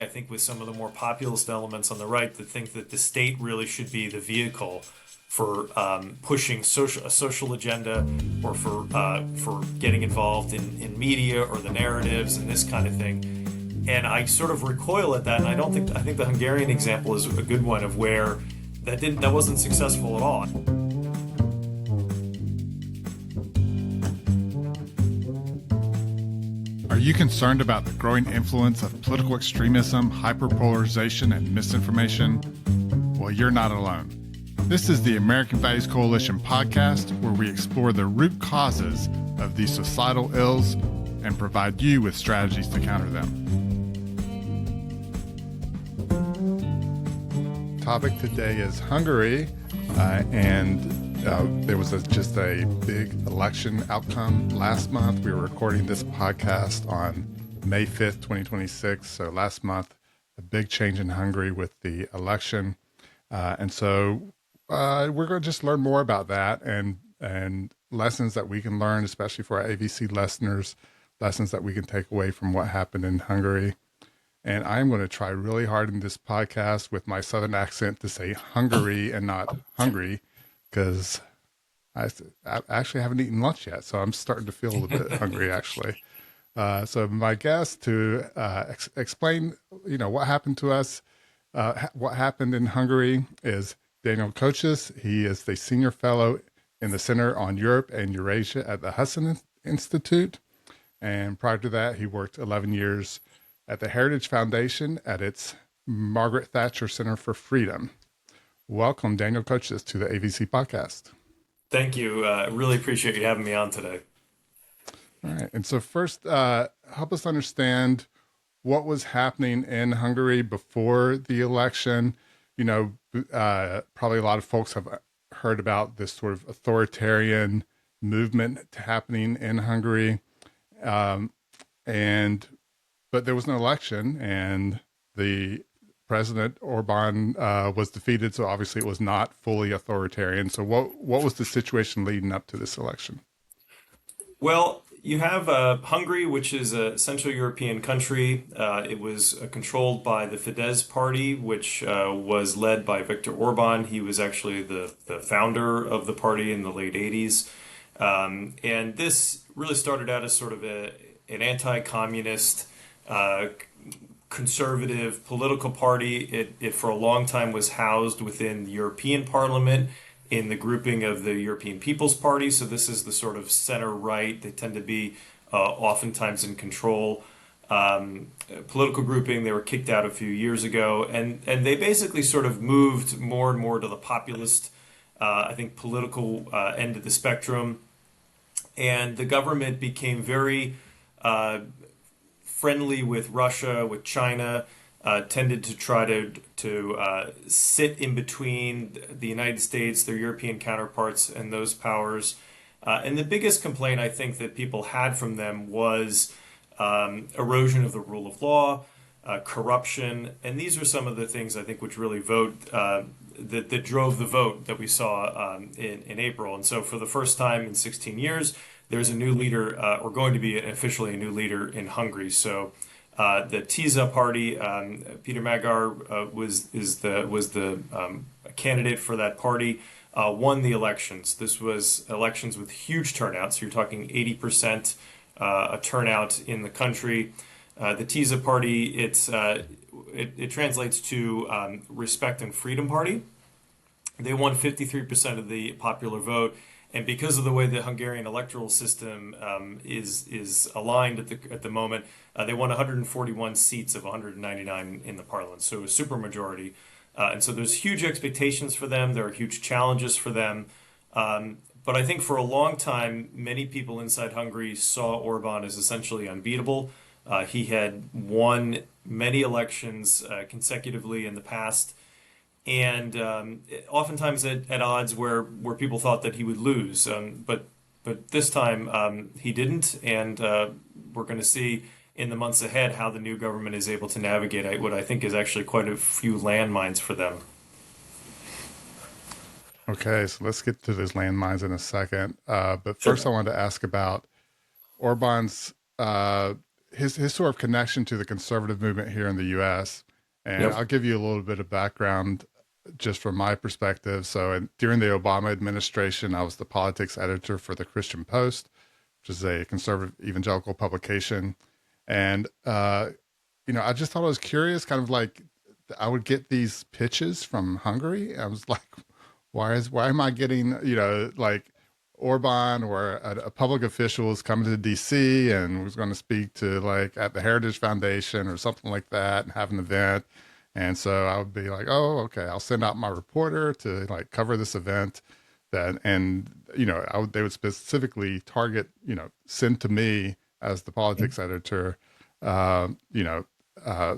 I think with some of the more populist elements on the right that think that the state really should be the vehicle for pushing a social agenda, or for getting involved in media or the narratives and this kind of thing. And I sort of recoil at that, and I think the Hungarian example is a good one of where that wasn't successful at all. Are you concerned about the growing influence of political extremism, hyperpolarization, and misinformation? Well, you're not alone. This is the American Values Coalition podcast, where we explore the root causes of these societal ills and provide you with strategies to counter them. Topic today is Hungary, and there was just a big election outcome last month. We were recording this podcast on May 5th, 2026. So last month, a big change in Hungary with the election. And so we're going to just learn more about that and lessons that we can learn, especially for our AVC listeners, lessons that we can take away from what happened in Hungary. And I'm going to try really hard in this podcast with my Southern accent to say Hungary and not hungry, because I actually haven't eaten lunch yet. So I'm starting to feel a little bit hungry, actually. So my guest to explain, what happened to us, what happened in Hungary, is Daniel Kochis. He is the senior fellow in the Center on Europe and Eurasia at the Hudson Institute. And prior to that, he worked 11 years at the Heritage Foundation at its Margaret Thatcher Center for Freedom. Welcome, Daniel Kochis, to the AVC podcast. Thank you. Really appreciate you having me on today. All right. And so first, help us understand what was happening in Hungary before the election. Probably a lot of folks have heard about this sort of authoritarian movement happening in Hungary. But there was an election, and the President Orbán was defeated, so obviously it was not fully authoritarian. So what was the situation leading up to this election? Well, you have Hungary, which is a Central European country. It was controlled by the Fidesz party, which was led by Viktor Orbán. He was actually the founder of the party in the late 80s. And this really started out as sort of an anti-communist, conservative political party. It for a long time was housed within the European Parliament in the grouping of the European People's Party. So this is the sort of center-right. They tend to be oftentimes in control. Political grouping. They were kicked out a few years ago. And they basically sort of moved more and more to the populist, I think, political end of the spectrum. And the government became very friendly with Russia, with China, tended to try to sit in between the United States, their European counterparts, and those powers. And the biggest complaint I think that people had from them was erosion of the rule of law, corruption, and these are some of the things I think which really that drove the vote that we saw in April. And so for the first time in 16 years, there's a new leader, or going to be officially a new leader in Hungary. So the TISA party, Peter Magar was the candidate for that party, won the elections. This was elections with huge turnouts. You're talking 80% a turnout in the country. The TISA party, it translates to Respect and Freedom Party. They won 53% of the popular vote. And because of the way the Hungarian electoral system is aligned at the moment, they won 141 seats of 199 in the parliament, so a supermajority. And so there's huge expectations for them. There are huge challenges for them. But I think for a long time, many people inside Hungary saw Orbán as essentially unbeatable. He had won many elections consecutively in the past, and oftentimes at odds where people thought that he would lose. But this time he didn't, and we're going to see in the months ahead how the new government is able to navigate what I think is actually quite a few landmines for them. Okay, so let's get to those landmines in a second. But first, I wanted to ask about Orbán's his sort of connection to the conservative movement here in the U.S. And Yep. I'll give you a little bit of background just from my perspective. So, during the Obama administration, I was the politics editor for the Christian Post, which is a conservative evangelical publication. And, I just thought I was curious, kind of like I would get these pitches from Hungary. I was like, why am I getting, like Orbán or a public official is coming to DC and was going to speak to like at the Heritage Foundation or something like that and have an event. And so I would be like, oh, okay, I'll send out my reporter to like cover this event that, and, they would specifically target, send to me as the politics editor, uh, you know,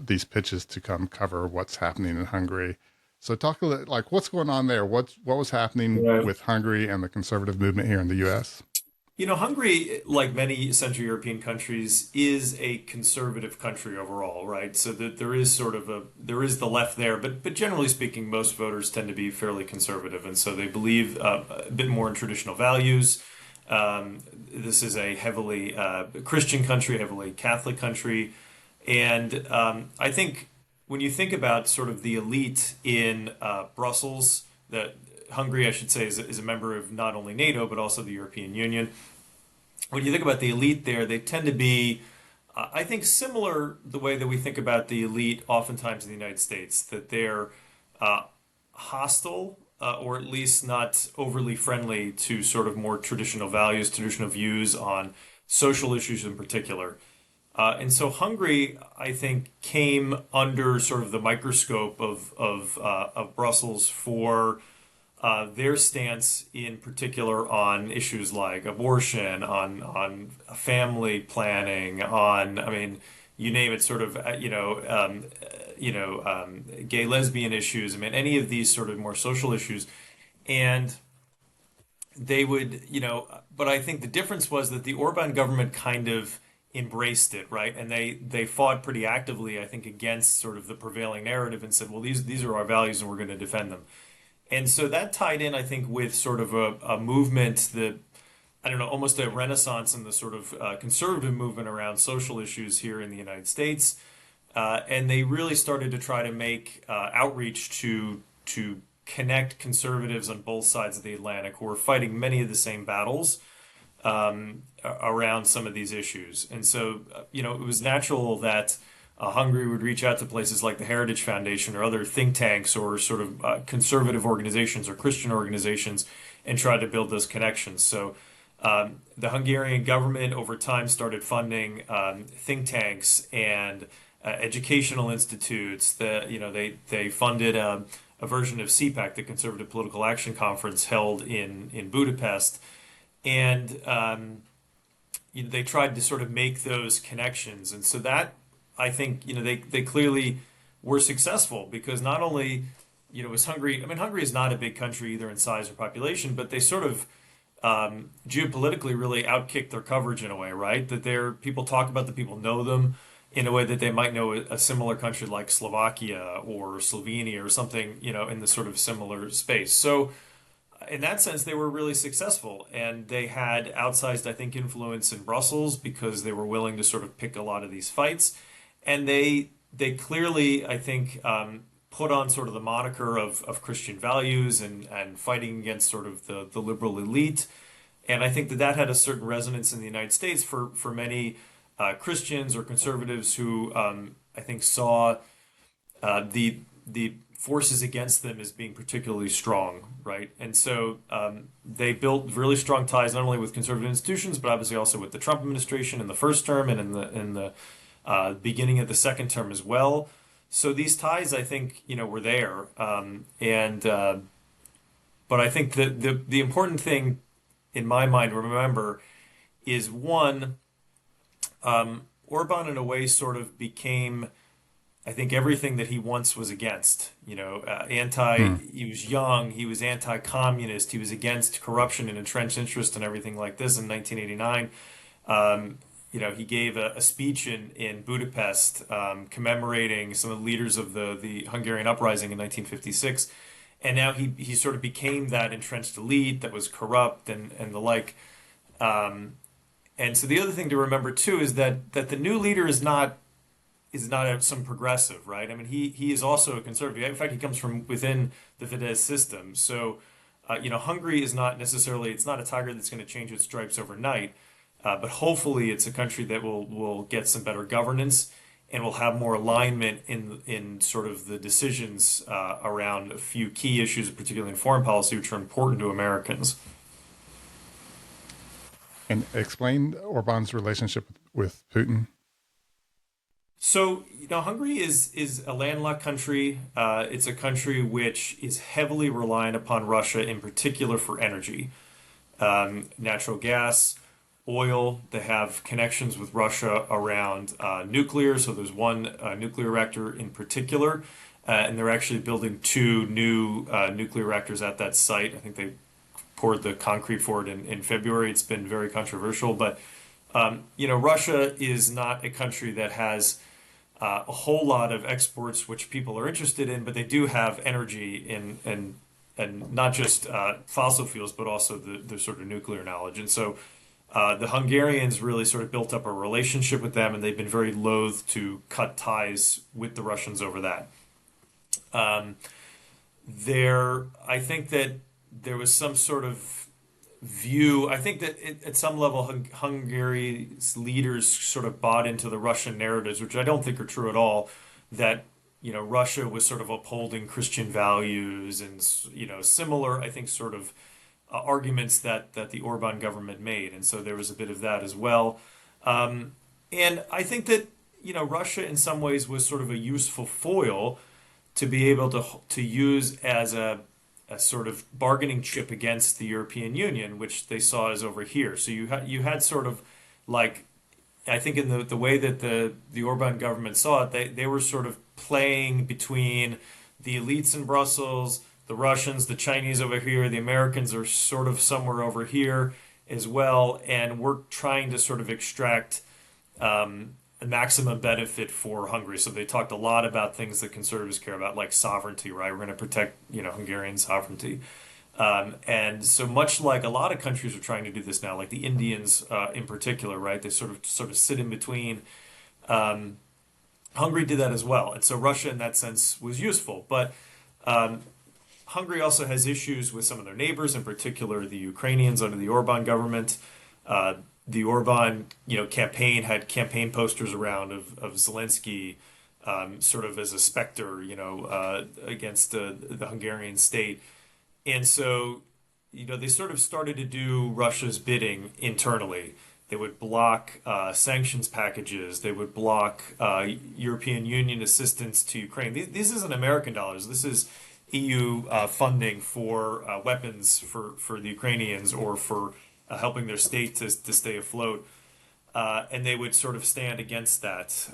these pitches to come cover what's happening in Hungary. So talk a little like what's going on there. What was happening Right. with Hungary and the conservative movement here in the U.S. Hungary, like many Central European countries, is a conservative country overall, right? So that there is there is the left there, but generally speaking, most voters tend to be fairly conservative, and so they believe a bit more in traditional values. This is a heavily Christian country, heavily Catholic country, and I think when you think about sort of the elite in Brussels, that Hungary, I should say, is a member of not only NATO but also the European Union. When you think about the elite there, they tend to be, I think, similar the way that we think about the elite oftentimes in the United States, that they're hostile or at least not overly friendly to sort of more traditional values, traditional views on social issues in particular. And so Hungary, I think, came under sort of the microscope of Brussels for their stance in particular on issues like abortion, on family planning, on, I mean, you name it, sort of gay lesbian issues. I mean, any of these sort of more social issues, and they would, but I think the difference was that the Orban government kind of embraced it, right? And they fought pretty actively, I think, against sort of the prevailing narrative and said, well, these are our values and we're going to defend them. And so that tied in, I think, with sort of a movement that, I don't know, almost a renaissance in the sort of conservative movement around social issues here in the United States. And they really started to try to make outreach to connect conservatives on both sides of the Atlantic who are fighting many of the same battles around some of these issues. And so, it was natural that Hungary would reach out to places like the Heritage Foundation or other think tanks or sort of conservative organizations or Christian organizations and try to build those connections. So the Hungarian government over time started funding think tanks and educational institutes. They funded a version of CPAC, the Conservative Political Action Conference, held in Budapest, and they tried to sort of make those connections. And so that, I think, they clearly were successful because not only, was Hungary, I mean, Hungary is not a big country either in size or population, but they sort of geopolitically really outkicked their coverage in a way, right? That people talk about the people know them in a way that they might know a similar country like Slovakia or Slovenia or something, in the sort of similar space. So in that sense, they were really successful, and they had outsized, I think, influence in Brussels because they were willing to sort of pick a lot of these fights, and they clearly, I think, put on sort of the moniker of Christian values and fighting against sort of the liberal elite, and I think that had a certain resonance in the United States for many Christians or conservatives who I think saw the forces against them as being particularly strong, right? And so they built really strong ties not only with conservative institutions, but obviously also with the Trump administration in the first term and in the beginning of the second term as well. So these ties, I think, were there, but I think that the important thing in my mind to remember is one, Orban in a way sort of became, I think, everything that he once was against. He was young, he was anti-communist, he was against corruption and entrenched interest and everything like this in 1989. He gave a speech in Budapest commemorating some of the leaders of the Hungarian uprising in 1956. And now he sort of became that entrenched elite that was corrupt and the like. And so the other thing to remember too is that the new leader is not some progressive, right? I mean, he is also a conservative. In fact, he comes from within the Fidesz system. So, Hungary is not necessarily, it's not a tiger that's going to change its stripes overnight, but hopefully it's a country that will get some better governance and will have more alignment in sort of the decisions around a few key issues, particularly in foreign policy, which are important to Americans. And explain Orban's relationship with Putin. So, Hungary is a landlocked country. It's a country which is heavily reliant upon Russia, in particular for energy, natural gas, oil. They have connections with Russia around nuclear. So there's one nuclear reactor in particular, and they're actually building two new nuclear reactors at that site. I think they poured the concrete for it in February. It's been very controversial, but Russia is not a country that has a whole lot of exports which people are interested in, but they do have energy and not just fossil fuels, but also the sort of nuclear knowledge. And so the Hungarians really sort of built up a relationship with them, and they've been very loath to cut ties with the Russians over that. I think that there was some sort of view. I think that at some level, Hungary's leaders sort of bought into the Russian narratives, which I don't think are true at all. That Russia was sort of upholding Christian values and similar, I think, sort of arguments that the Orbán government made, and so there was a bit of that as well. And I think that Russia in some ways was sort of a useful foil to be able to use as a sort of bargaining chip against the European Union, which they saw as over here. So you had sort of like, I think in the way that the Orbán government saw it, they were sort of playing between the elites in Brussels, the Russians, the Chinese over here, the Americans are sort of somewhere over here as well, and we're trying to sort of extract a maximum benefit for Hungary. So they talked a lot about things that conservatives care about, like sovereignty, right? We're going to protect, Hungarian sovereignty. And so much like a lot of countries are trying to do this now, like the Indians in particular, right? They sort of sit in between. Hungary did that as well. And so Russia in that sense was useful. But Hungary also has issues with some of their neighbors, in particular the Ukrainians under the Orbán government. The Orbán, campaign had campaign posters around of Zelensky, sort of as a specter, against the Hungarian state, and so, they sort of started to do Russia's bidding internally. They would block sanctions packages. They would block European Union assistance to Ukraine. This isn't American dollars. This is EU funding for weapons for the Ukrainians or for helping their state to stay afloat. And they would sort of stand against that.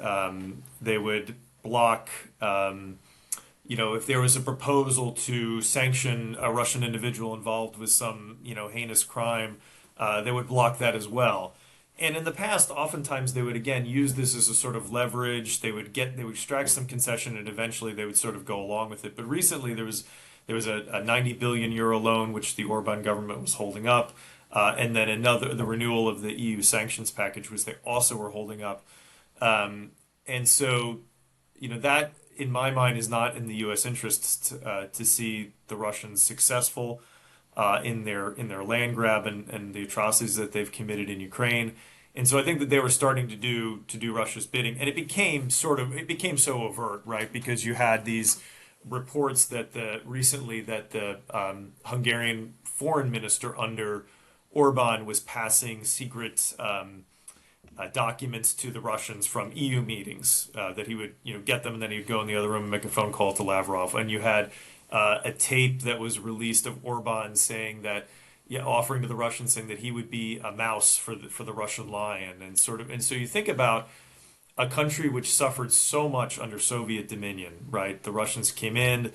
They would block, if there was a proposal to sanction a Russian individual involved with some, heinous crime, they would block that as well. And in the past, oftentimes they would again use this as a sort of leverage. They would extract some concession, and eventually they would sort of go along with it. But recently there was a 90 billion euro loan which the Orbán government was holding up. And then the renewal of the EU sanctions package, which they also were holding up. And so, that in my mind is not in the U.S. interest to see the Russians successful in their land grab and the atrocities that they've committed in Ukraine. And so I think that they were starting to do Russia's bidding, and it became so overt, right? Because you had these reports that recently the Hungarian foreign minister under Orbán was passing secret documents to the Russians from EU meetings that he would get them, and then he'd go in the other room and make a phone call to Lavrov. And you had a tape that was released of Orbán saying that, offering to the Russians, saying that he would be a mouse for the Russian lion, and so you think about a country which suffered so much under Soviet dominion, right? The Russians came in,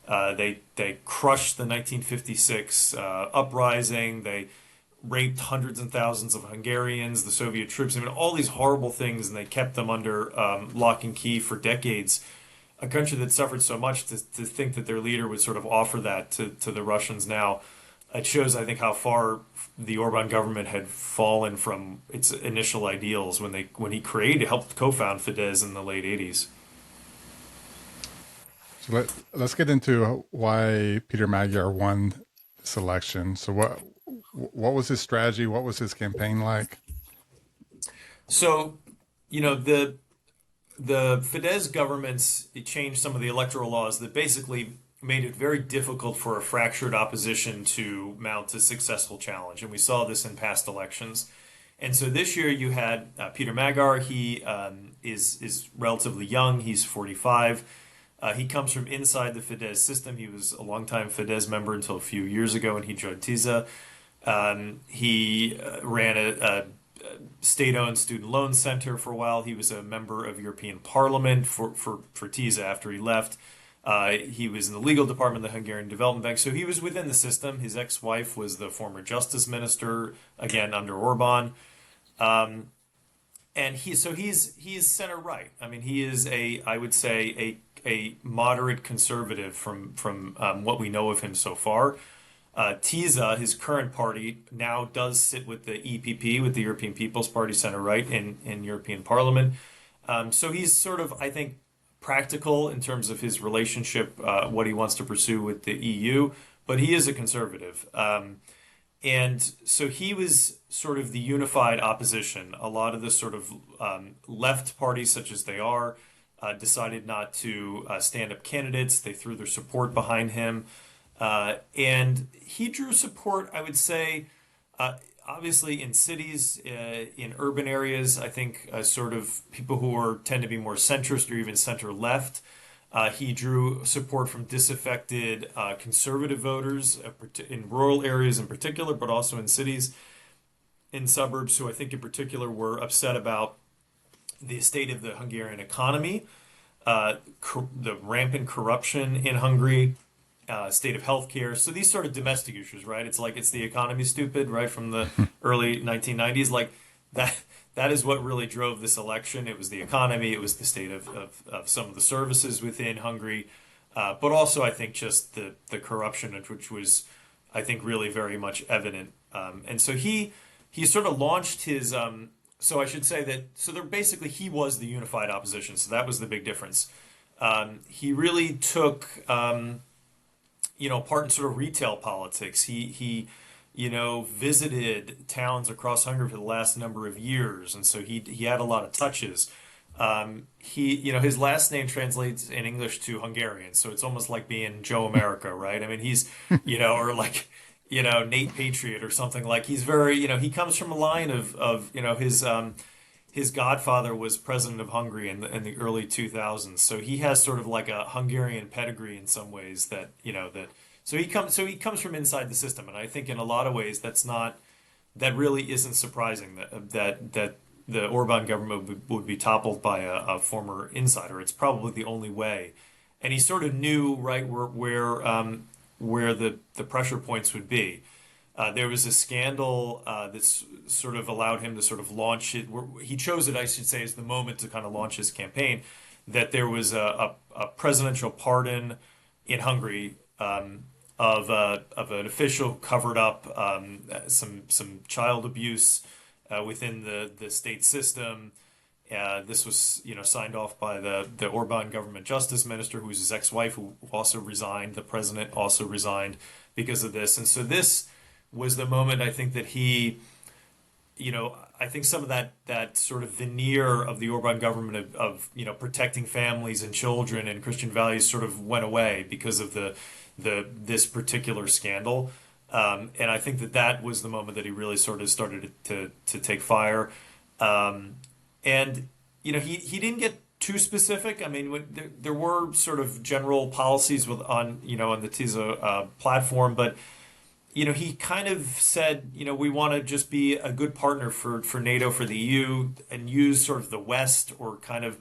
they crushed the 1956 uprising, they raped hundreds and thousands of Hungarians, the Soviet troops, all these horrible things, and they kept them under lock and key for decades. A country that suffered so much, to think that their leader would sort of offer that to the Russians now it shows, I think, how far the Orban government had fallen from its initial ideals when he helped co-found Fidesz in the late 80s. So let's get into why Peter Magyar won this election. So what was his strategy? What was his campaign like? So, the Fidesz governments changed some of the electoral laws that basically made it very difficult for a fractured opposition to mount a successful challenge, and we saw this in past elections. And so this year you had Peter Magar. He is relatively young. He's 45. He comes from inside the Fidesz system. He was a longtime Fidesz member until a few years ago, and he joined TISA. He ran a state-owned student loan center for a while. He was a member of European Parliament for TISA after he left. He was in the legal department of the Hungarian Development Bank, so he was within the system. His ex-wife was the former justice minister, again under Orbán. And he's center right. I mean, he is I would say a moderate conservative from what we know of him so far. TISA, his current party, now does sit with the EPP, with the European People's Party, center right in European Parliament. So he's sort of, I think, practical in terms of his relationship, what he wants to pursue with the EU, but he is a conservative. And so he was sort of the unified opposition. A lot of the sort of left parties, such as they are, decided not to stand up candidates. They threw their support behind him. And he drew support, I would say, obviously in cities, in urban areas. I think sort of people who tend to be more centrist or even center left. He drew support from disaffected conservative voters in rural areas in particular, but also in cities, in suburbs who I think in particular were upset about the state of the Hungarian economy, the rampant corruption in Hungary, state of healthcare. So these sort of domestic issues, right? It's like it's the economy stupid, right? From the early 1990s, like that is what really drove this election. It was the economy. It was the state of some of the services within Hungary, but also I think just the corruption, which was, I think, really very much evident. And so he sort of launched his. So I should say that. So there basically he was the unified opposition. So that was the big difference. He really took. Part in sort of retail politics. He visited towns across Hungary for the last number of years, and so he had a lot of touches. His last name translates in English to Hungarian, so it's almost like being Joe America, right? I mean, he's, or like, Nate Patriot or something. Like he's very, he comes from a line of his godfather was president of Hungary in the early 2000s, so he has sort of like a Hungarian pedigree in some ways so he comes from inside the system, and I think in a lot of ways that really isn't surprising that the Orbán government would be toppled by a former insider. It's probably the only way, and he sort of knew right where the pressure points would be. There was a scandal that sort of allowed him to sort of launch it. He chose it, I should say, as the moment to kind of launch his campaign. That there was a presidential pardon in Hungary of an official covered up some child abuse within the state system. This was signed off by the Orbán government justice minister, who was his ex-wife, who also resigned. The president also resigned because of this, and so this was the moment I think that he, I think some of that sort of veneer of the Orbán government of protecting families and children and Christian values sort of went away because of this particular scandal, and I think that was the moment that he really sort of started to take fire, and he didn't get too specific. I mean, there were sort of general policies on the TISA platform, but he kind of said, we want to just be a good partner for NATO, for the EU, and use sort of the West, or kind of,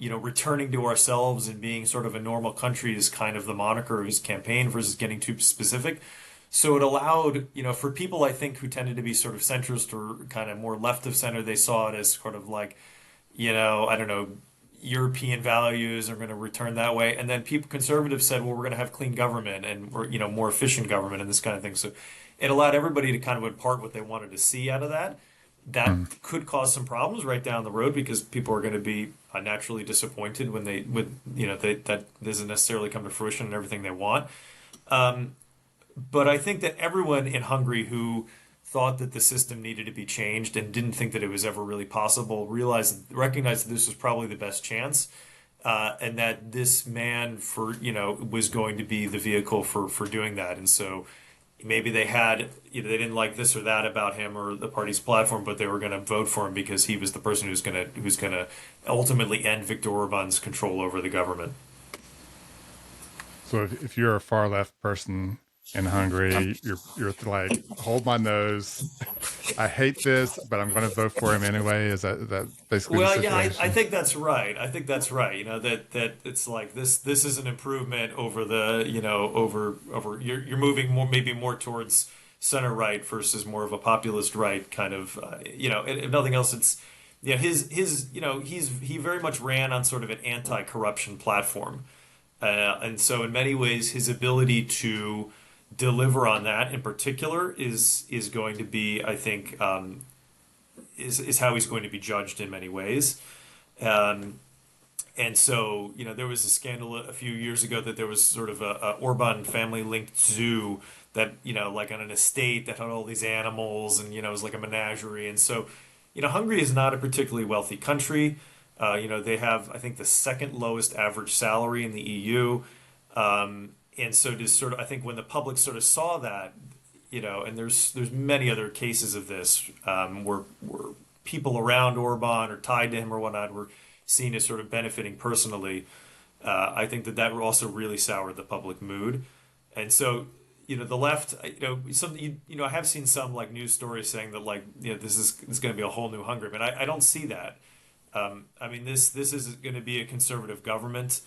returning to ourselves and being sort of a normal country is kind of the moniker of his campaign versus getting too specific. So it allowed, for people, I think, who tended to be sort of centrist or kind of more left of center, they saw it as sort of like, I don't know, European values are going to return that way. And then people conservatives said, well, we're going to have clean government and we're, more efficient government and this kind of thing. So it allowed everybody to kind of impart what they wanted to see out of that. That Mm. could cause some problems right down the road because people are going to be naturally disappointed when that doesn't necessarily come to fruition and everything they want. Um, but I think that everyone in Hungary who thought that the system needed to be changed and didn't think that it was ever really possible recognized that this was probably the best chance, and that this man was going to be the vehicle for doing that. And so maybe they didn't like this or that about him or the party's platform, but they were going to vote for him because he was the person who's going to ultimately end Viktor Orban's control over the government. So if you're a far left person in Hungary, you're like, hold my nose. I hate this, but I'm going to vote for him anyway. Is that basically the Well, yeah, I situation? think that's right. I think that's right. That it's like this is an improvement over over you're moving more maybe more towards center right versus more of a populist right kind of if nothing else it's his he very much ran on sort of an anti-corruption platform. And so, in many ways, his ability to deliver on that in particular is going to be, I think, is how he's going to be judged in many ways. Um, and so, there was a scandal a few years ago that there was sort of a Orban family linked zoo that, like on an estate that had all these animals and, it was like a menagerie. And so, Hungary is not a particularly wealthy country. They have, I think, the second lowest average salary in the EU. And so to sort of, I think when the public sort of saw that, and there's many other cases of this where people around Orban or tied to him or whatnot were seen as sort of benefiting personally. I think that also really soured the public mood. And so, the left, I have seen some like news stories saying that like, this is going to be a whole new Hungary, but I don't see that. I mean, this is going to be a conservative government.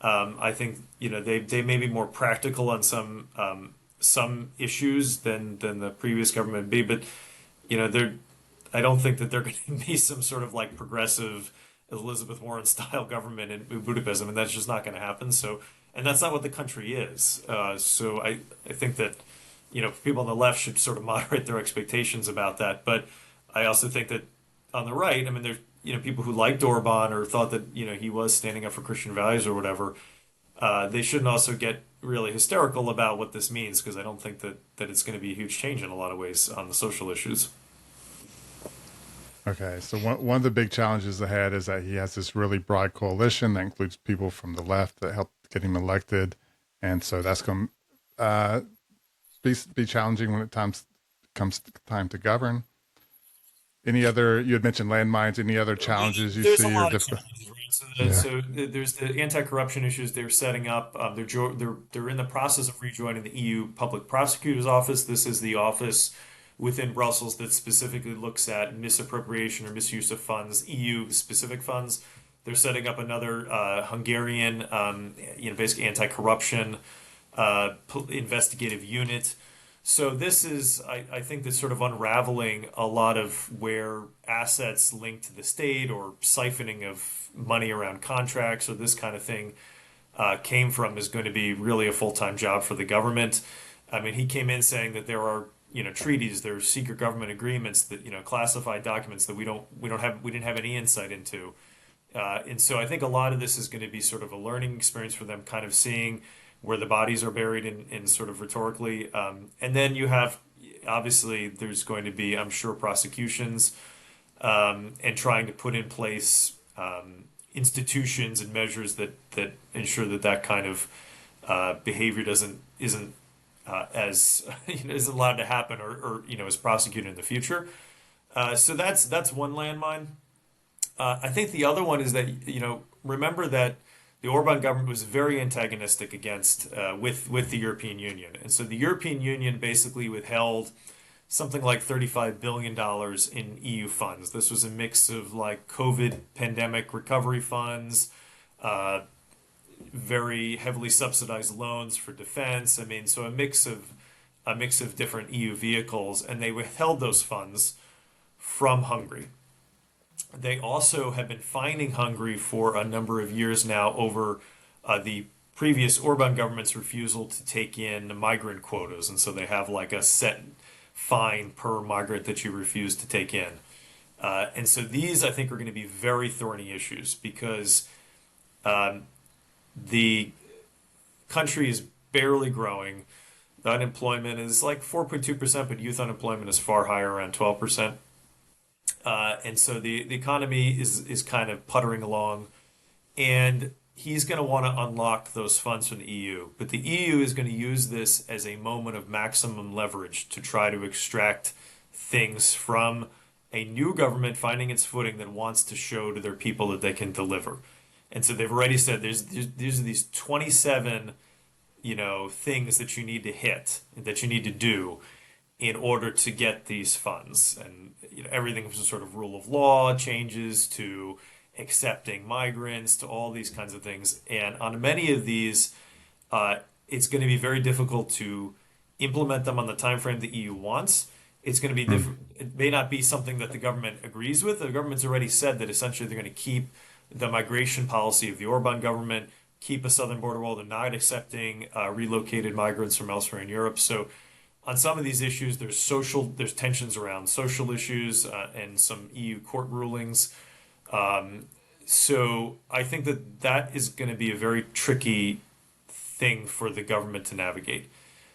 I think they may be more practical on some issues than the previous government would be, but they're I don't think that they're going to be some sort of like progressive Elizabeth Warren style government in Budapest. I mean, that's just not going to happen. So, and that's not what the country is. So I think that people on the left should sort of moderate their expectations about that. But I also think that on the right, I mean, there's people who liked Orban or thought that he was standing up for Christian values or whatever. They shouldn't also get really hysterical about what this means because I don't think that it's going to be a huge change in a lot of ways on the social issues. Okay, so one of the big challenges ahead is that he has this really broad coalition that includes people from the left that helped get him elected, and so that's going to be challenging when it comes time to govern. Any other? You had mentioned landmines. Any other challenges you There's a see or lot of difficult? challenges, right? Yeah. There's the anti-corruption issues they're setting up. They're in the process of rejoining the EU Public Prosecutor's Office. This is the office within Brussels that specifically looks at misappropriation or misuse of funds, EU specific funds. They're setting up another Hungarian, basically anti-corruption investigative unit. So this is, I think, this sort of unraveling a lot of where assets linked to the state or siphoning of money around contracts or this kind of thing came from is going to be really a full-time job for the government. I mean, he came in saying that there are, treaties, there's secret government agreements that, classified documents that we didn't have any insight into. And so I think a lot of this is going to be sort of a learning experience for them, kind of seeing where the bodies are buried in sort of rhetorically. And then you have, obviously, there's going to be, I'm sure, prosecutions and trying to put in place institutions and measures that ensure that kind of behavior isn't as isn't allowed to happen or is prosecuted in the future. So that's one landmine. I think the other one is that remember that the Orban government was very antagonistic against with the European Union, and so the European Union basically withheld something like $35 billion in EU funds. This was a mix of like COVID pandemic recovery funds, very heavily subsidized loans for defense. I mean, so a mix of different EU vehicles, and they withheld those funds from Hungary. They also have been fining Hungary for a number of years now over the previous Orbán government's refusal to take in migrant quotas. And so they have like a set fine per migrant that you refuse to take in. And so these, I think, are going to be very thorny issues because the country is barely growing. The unemployment is like 4.2%, but youth unemployment is far higher, around 12%. And so the economy is kind of puttering along. And he's going to want to unlock those funds from the EU. But the EU is going to use this as a moment of maximum leverage to try to extract things from a new government finding its footing that wants to show to their people that they can deliver. And so they've already said these are these 27, things that you need to hit, that you need to do in order to get these funds. And everything from sort of rule of law changes to accepting migrants to all these kinds of things. And on many of these, it's going to be very difficult to implement them on the time frame the EU wants. It's going to be different. It may not be something that the government agrees with. The government's already said that essentially they're going to keep the migration policy of the Orbán government, keep a southern border wall. They're not accepting relocated migrants from elsewhere in Europe. So on some of these issues, there's tensions around social issues and some EU court rulings. So I think that is going to be a very tricky thing for the government to navigate.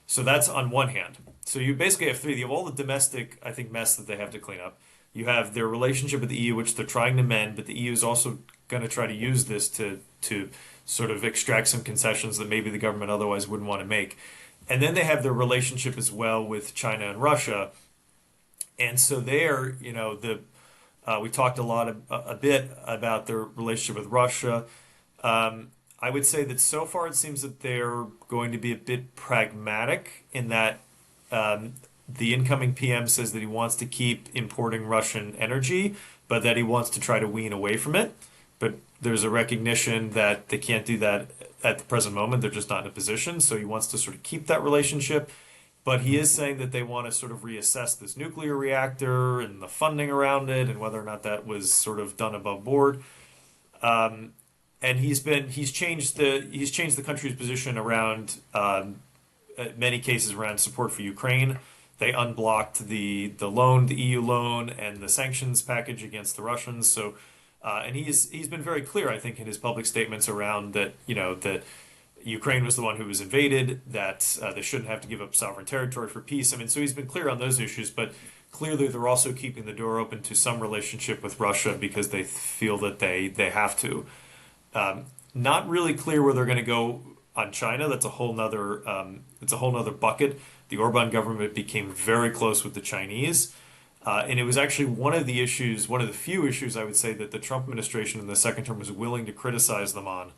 So that's on one hand. So you basically have three. You have all the domestic, I think, mess that they have to clean up. You have their relationship with the EU, which they're trying to mend, but the EU is also going to try to use this to sort of extract some concessions that maybe the government otherwise wouldn't want to make. And then they have their relationship as well with China and Russia. And so there, we talked a bit about their relationship with Russia. I would say that so far it seems that they're going to be a bit pragmatic in that the incoming PM says that he wants to keep importing Russian energy, but that he wants to try to wean away from it. But there's a recognition that they can't do that at the present moment. They're just not in a position. So he wants to sort of keep that relationship. But he is saying that they want to sort of reassess this nuclear reactor and the funding around it and whether or not that was sort of done above board. And he's changed the country's position around many cases around support for Ukraine. They unblocked the loan, the EU loan, and the sanctions package against the Russians. So, and he's been very clear, I think, in his public statements around that that Ukraine was the one who was invaded, that they shouldn't have to give up sovereign territory for peace. I mean, so he's been clear on those issues, but clearly they're also keeping the door open to some relationship with Russia because they feel that they have to. Not really clear where they're going to go on China. That's a whole nother bucket. The Orbán government became very close with the Chinese. And it was actually one of the few issues I would say that the Trump administration in the second term was willing to criticize them on,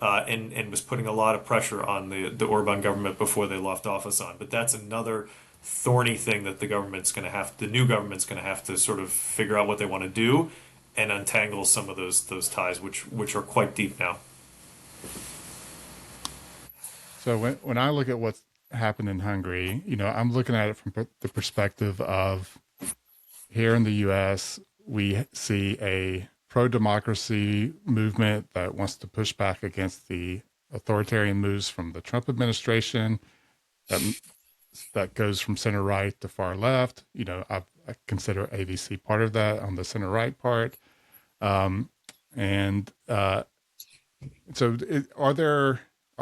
and was putting a lot of pressure on the Orbán government before they left office on. But that's another thorny thing that the new government's going to have to sort of figure out what they want to do and untangle some of those ties, which are quite deep now. So when I look at what's happened in Hungary, I'm looking at it from the perspective of here in the U.S., we see a pro-democracy movement that wants to push back against the authoritarian moves from the Trump administration that goes from center right to far left. I consider AVC part of that on the center right part. So are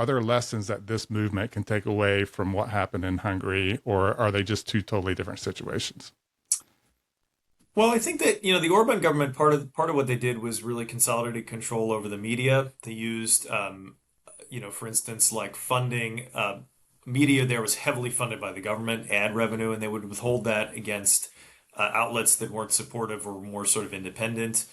there lessons that this movement can take away from what happened in Hungary, or are they just two totally different situations? Well, I think that the Orbán government part of what they did was really consolidated control over the media. They used, for instance, like funding. Media there was heavily funded by the government, ad revenue, and they would withhold that against outlets that weren't supportive or more sort of independent.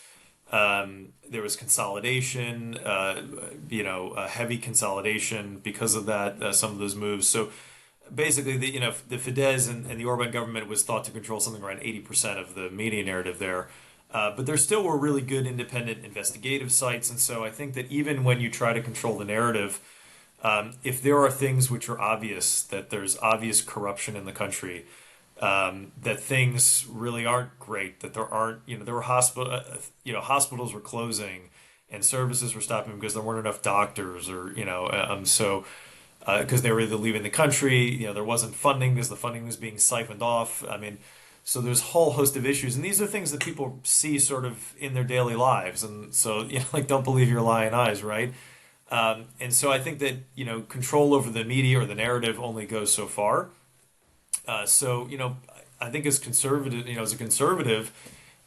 There was consolidation, heavy consolidation because of that, some of those moves. So basically, the Fidesz and the Orbán government was thought to control something around 80% of the media narrative there. But there still were really good independent investigative sites. And so I think that even when you try to control the narrative, if there are things which are obvious, that there's obvious corruption in the country, that things really aren't great, that there aren't, there were hospitals were closing and services were stopping because there weren't enough doctors, or so because they were either leaving the country, there wasn't funding because the funding was being siphoned off. I mean, so there's a whole host of issues, and these are things that people see sort of in their daily lives, and so like, don't believe your lying eyes, right? And so I think that control over the media or the narrative only goes so far. So I think as conservative, as a conservative,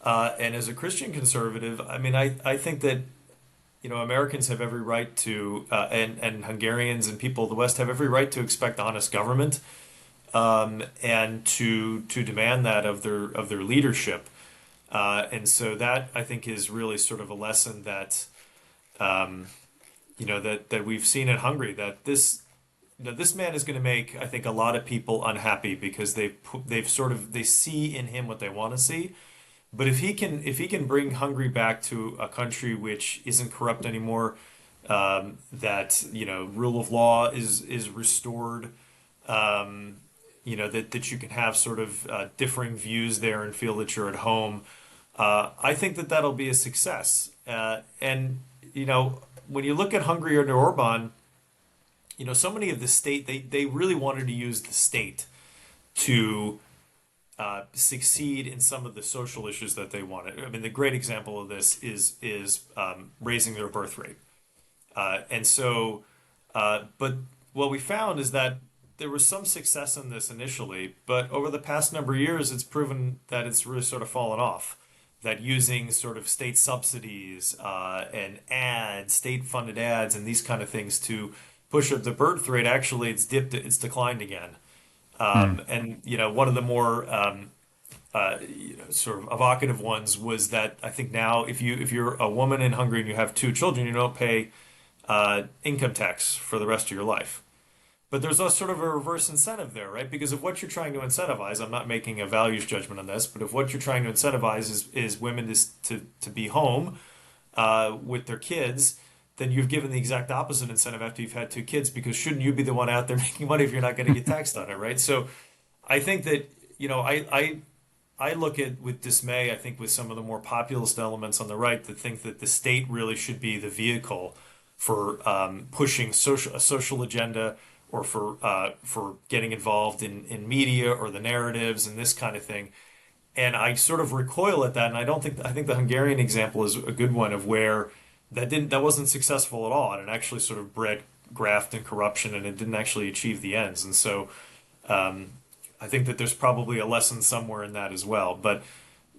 and as a Christian conservative, I mean, I think that Americans have every right to, and Hungarians and people of the West have every right to expect honest government, and to demand that of their leadership. And so that, I think, is really sort of a lesson that that we've seen in Hungary, that this man is going to make, I think, a lot of people unhappy because they see in him what they want to see. But if he can bring Hungary back to a country which isn't corrupt anymore, that rule of law is restored, that you can have sort of differing views there and feel that you're at home. I think that that'll be a success. And when you look at Hungary under Orbán, so many of the state, they really wanted to use the state to succeed in some of the social issues that they wanted. I mean, the great example of this is raising their birth rate. And so, but what we found is that there was some success in this initially, but over the past number of years, it's proven that it's really sort of fallen off. That using sort of state subsidies, and ads, state-funded ads, and these kind of things to push up the birth rate, actually, it's declined again. Hmm. And one of the more sort of evocative ones was that I think now, if you're a woman in Hungary and you have two children, you don't pay income tax for the rest of your life. But there's a sort of a reverse incentive there, right? Because if what you're trying to incentivize, I'm not making a values judgment on this, but if what you're trying to incentivize is women to be home with their kids, then you've given the exact opposite incentive after you've had two kids, because shouldn't you be the one out there making money if you're not going to get taxed on it, right? So I think that, I look at with dismay, I think, with some of the more populist elements on the right that think that the state really should be the vehicle for pushing a social agenda, or for getting involved in media or the narratives and this kind of thing. And I sort of recoil at that, and I think the Hungarian example is a good one of where that wasn't successful at all, and it actually sort of bred graft and corruption, and it didn't actually achieve the ends. And so I think that there's probably a lesson somewhere in that as well. But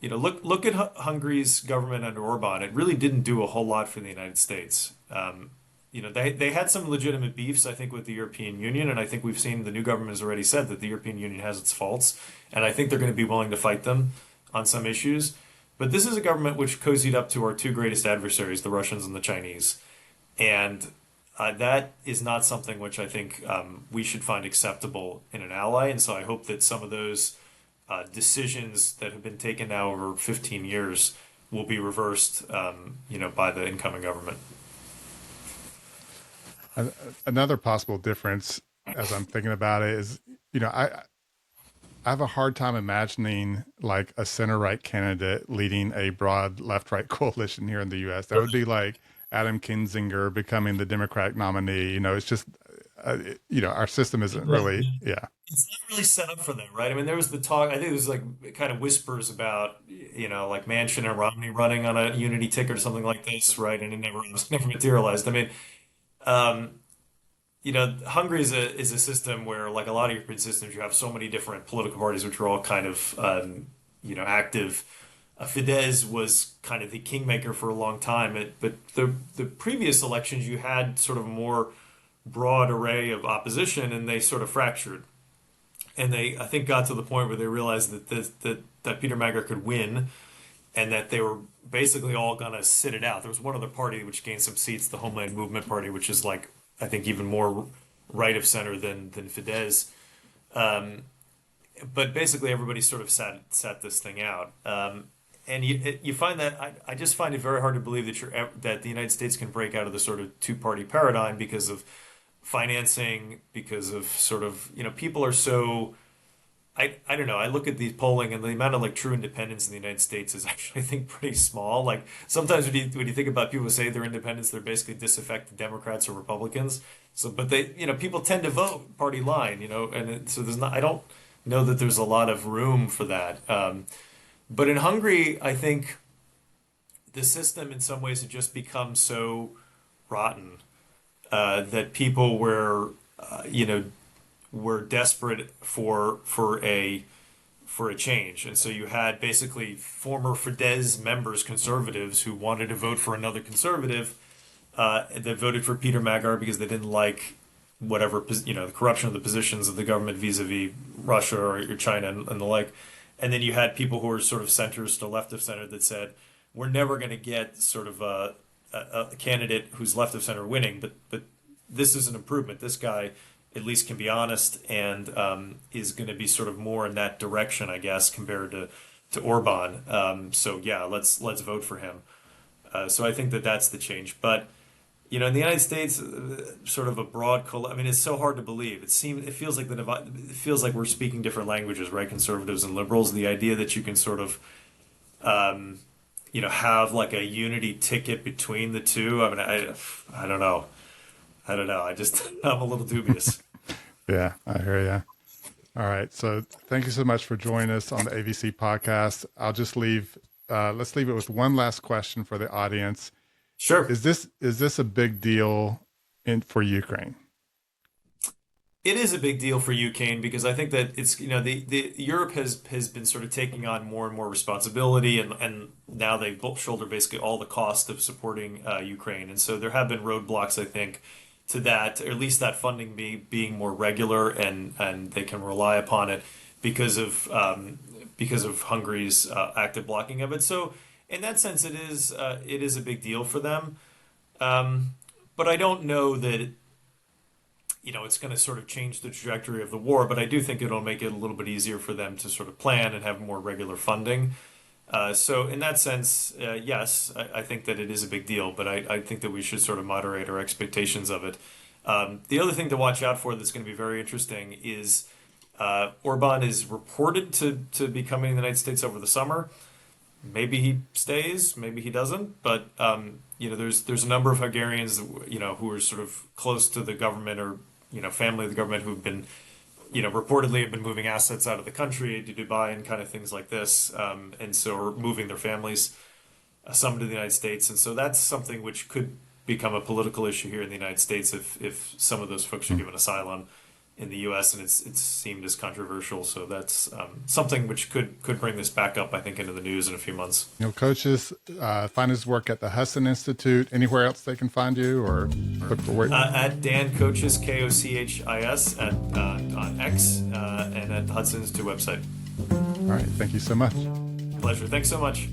look at Hungary's government under Orbán. It really didn't do a whole lot for the United States. They had some legitimate beefs, I think, with the European Union, and I think we've seen the new government has already said that the European Union has its faults, and I think they're going to be willing to fight them on some issues. But this is a government which cozied up to our two greatest adversaries, the Russians and the Chinese, and that is not something which I think we should find acceptable in an ally. And so I hope that some of those decisions that have been taken now over 15 years will be reversed, by the incoming government. Another possible difference, as I'm thinking about it, is, I have a hard time imagining like a center right candidate leading a broad left right coalition here in the U.S. That would be like Adam Kinzinger becoming the Democratic nominee. It's just, our system isn't really, yeah. It's not really set up for that, right? I mean, there was the talk, I think it was like kind of whispers about, like Manchin and Romney running on a unity ticket or something like this, right? And it never materialized. I mean, um, Hungary is a system where, like a lot of European systems, you have so many different political parties which are all kind of, active. Fidesz was kind of the kingmaker for a long time, but the previous elections, you had sort of a more broad array of opposition, and they sort of fractured. And they, I think, got to the point where they realized that Peter Magar could win, and that they were basically all going to sit it out. There was one other party which gained some seats, the Homeland Movement Party, which is like, I think, even more right of center than Fidesz. Um, but basically, everybody sort of sat this thing out. And you find that I just find it very hard to believe that the United States can break out of the sort of two-party paradigm because of financing, because of sort of, people are so, I don't know. I look at the polling and the amount of like true independents in the United States is actually, I think, pretty small. Like sometimes when you think about people who say they're independents, they're basically disaffected Democrats or Republicans. So, but people tend to vote party line, so I don't know that there's a lot of room for that. But in Hungary, I think the system in some ways had just become so rotten that people were desperate for a change, and so you had basically former Fidesz members, conservatives, who wanted to vote for another conservative that voted for Peter Magar because they didn't like whatever the corruption of the positions of the government vis-a-vis Russia or China and the like. And then you had people who were sort of centrist to left of center that said, we're never going to get sort of a candidate who's left of center winning, but this is an improvement. This guy at least can be honest and is going to be sort of more in that direction, I guess, compared to Orbán. So yeah, let's vote for him. So I think that that's the change. But in the United States, sort of a broad. I mean, it's so hard to believe. It feels like we're speaking different languages, right? Conservatives and liberals. The idea that you can sort of have like a unity ticket between the two. I mean, I don't know. I'm a little dubious. Yeah, I hear you. All right. So thank you so much for joining us on the AVC podcast. I'll just let's leave it with one last question for the audience. Sure. Is this a big deal for Ukraine? It is a big deal for Ukraine because I think that it's the Europe has been sort of taking on more and more responsibility and now they shoulder basically all the cost of supporting Ukraine, and so there have been roadblocks, I think, to that, or at least that funding being more regular and they can rely upon it because of Hungary's active blocking of it. So in that sense, it is a big deal for them, but I don't know that it's going to sort of change the trajectory of the war, but I do think it'll make it a little bit easier for them to sort of plan and have more regular funding. So in that sense, yes, I think that it is a big deal, but I think that we should sort of moderate our expectations of it. The other thing to watch out for that's going to be very interesting is Orbán is reported to be coming to the United States over the summer. Maybe he stays, maybe he doesn't, but there's a number of Hungarians who are sort of close to the government or family of the government who've been reportedly have been moving assets out of the country to Dubai and kind of things like this, and so are moving their families, some to the United States, and so that's something which could become a political issue here in the United States if some of those folks are given asylum in the U.S. and it's seemed as controversial. So that's something which could bring this back up, I think, into the news in a few months. Daniel Kochis, find his work at the Hudson Institute. Anywhere else they can find you or look for work? At Dan Kochis, Kochis, on X, and at the Hudson Institute website. All right. Thank you so much. Pleasure. Thanks so much.